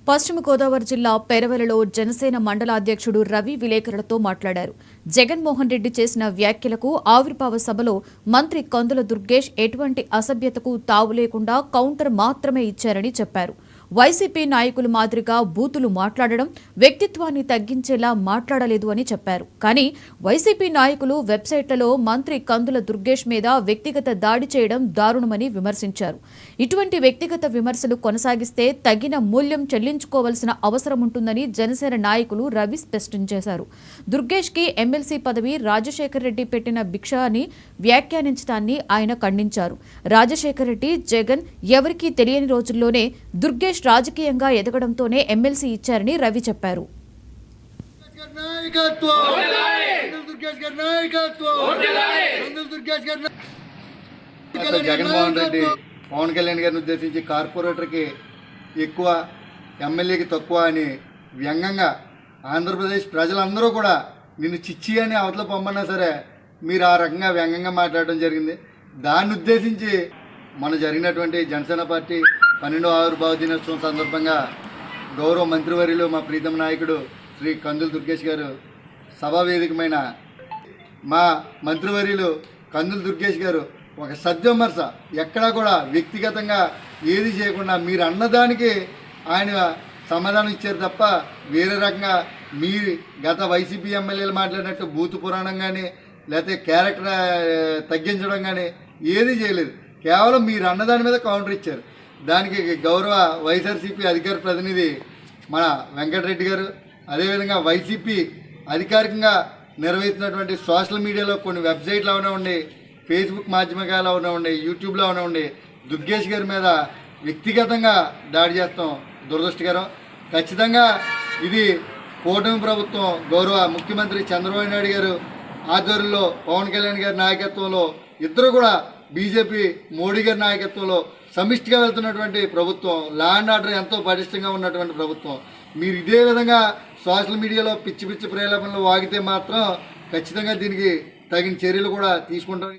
పశ్చిమ గోదావరి జిల్లా పెరవలలో జనసేన మండల అధ్యక్షుడు రవి విలేకరులతో మాట్లాడారు. జగన్మోహన్ రెడ్డి చేసిన వ్యాఖ్యలకు ఆవిర్భావ సభలో మంత్రి కందుల దుర్గేష్ ఎటువంటి అసభ్యతకు తావు లేకుండా కౌంటర్ మాత్రమే ఇచ్చారని చెప్పారు. వైసీపీ నాయకులు మాదిరిగా బూతులు మాట్లాడడం వ్యక్తిత్వాన్ని తగ్గించేలా మాట్లాడలేదు అని చెప్పారు. కానీ వైసీపీ నాయకులు వెబ్సైట్లలో మంత్రి కందుల దుర్గేష్ మీద వ్యక్తిగత దాడి చేయడం దారుణమని విమర్శించారు. ఇటువంటి వ్యక్తిగత విమర్శలు కొనసాగిస్తే తగిన మూల్యం చెల్లించుకోవాల్సిన అవసరం ఉంటుందని జనసేన నాయకులు రవి స్పష్టం చేశారు. దుర్గేష్ కి ఎమ్మెల్సీ పదవి రాజశేఖర్ రెడ్డి పెట్టిన భిక్ష అని వ్యాఖ్యానించడాన్ని ఆయన ఖండించారు. రాజశేఖర్ రెడ్డి, జగన్ ఎవరికీ తెలియని రోజుల్లోనే దుర్గేష్ రాజకీయంగా ఎదగడంతోనే ఎమ్మెల్సీ ఇచ్చారని రవి చెప్పారు. జగన్మోహన్ రెడ్డి పవన్ కళ్యాణ్ గారిని ఉద్దేశించి కార్పొరేటర్కి ఎక్కువ, ఎమ్మెల్యేకి తక్కువ అని వ్యంగ్యంగా ఆంధ్రప్రదేశ్ ప్రజలందరూ కూడా నిన్ను చిచ్చి అని అవతల పొమ్మన్నా సరే మీరు ఆ రకంగా వ్యంగ్యంగా మాట్లాడడం జరిగింది. దాన్ని ఉద్దేశించి మన జరిగినటువంటి జనసేన పార్టీ 12వ ఆవిర్భావ దినోత్సవం సందర్భంగా గౌరవ మంత్రివర్యులు మా ప్రీతమ నాయకుడు శ్రీ కందుల దుర్గేష్ గారు సభావేదికమైన మా మంత్రివర్యులు కందుల దుర్గేష్ గారు ఒక సద్విమర్శ ఎక్కడా కూడా వ్యక్తిగతంగా ఏది చేయకుండా మీరు అన్నదానికి ఆయన సమాధానం ఇచ్చారు తప్ప వేరే రకంగా మీరు గత వైసీపీ ఎమ్మెల్యేలు మాట్లాడినట్టు బూతు పురాణం కానీ లేకపోతే క్యారెక్టర్ తగ్గించడం కానీ ఏది చేయలేదు. కేవలం మీరు అన్నదాని మీద కౌంటర్ ఇచ్చారు. దానికి గౌరవ వైఎస్ఆర్సీపీ అధికార ప్రతినిధి మన వెంకటరెడ్డి గారు, అదేవిధంగా వైసీపీ అధికారికంగా నిర్వహిస్తున్నటువంటి సోషల్ మీడియాలో కొన్ని వెబ్సైట్లు అవనివ్వండి, ఫేస్బుక్ మాధ్యమికాలు అవనివ్వండి, యూట్యూబ్లో అవనివ్వండి, దుర్గేష్ గారి మీద వ్యక్తిగతంగా దాడి చేస్తాం దురదృష్టకరం. ఖచ్చితంగా ఇది కూటమి ప్రభుత్వం గౌరవ ముఖ్యమంత్రి చంద్రబాబు నాయుడు గారు ఆధ్వర్యంలో, పవన్ కళ్యాణ్ గారి నాయకత్వంలో, ఇద్దరు కూడా బీజేపీ మోడీ గారి నాయకత్వంలో సమిష్టిగా వెళ్తున్నటువంటి ప్రభుత్వం, లా అండ్ ఆర్డర్ ఎంతో పటిష్టంగా ఉన్నటువంటి ప్రభుత్వం. మీరు ఇదే విధంగా సోషల్ మీడియాలో పిచ్చి పిచ్చి ప్రేరేపణలు వాగితే మాత్రం ఖచ్చితంగా దీనికి తగిన చర్యలు కూడా తీసుకుంటాం.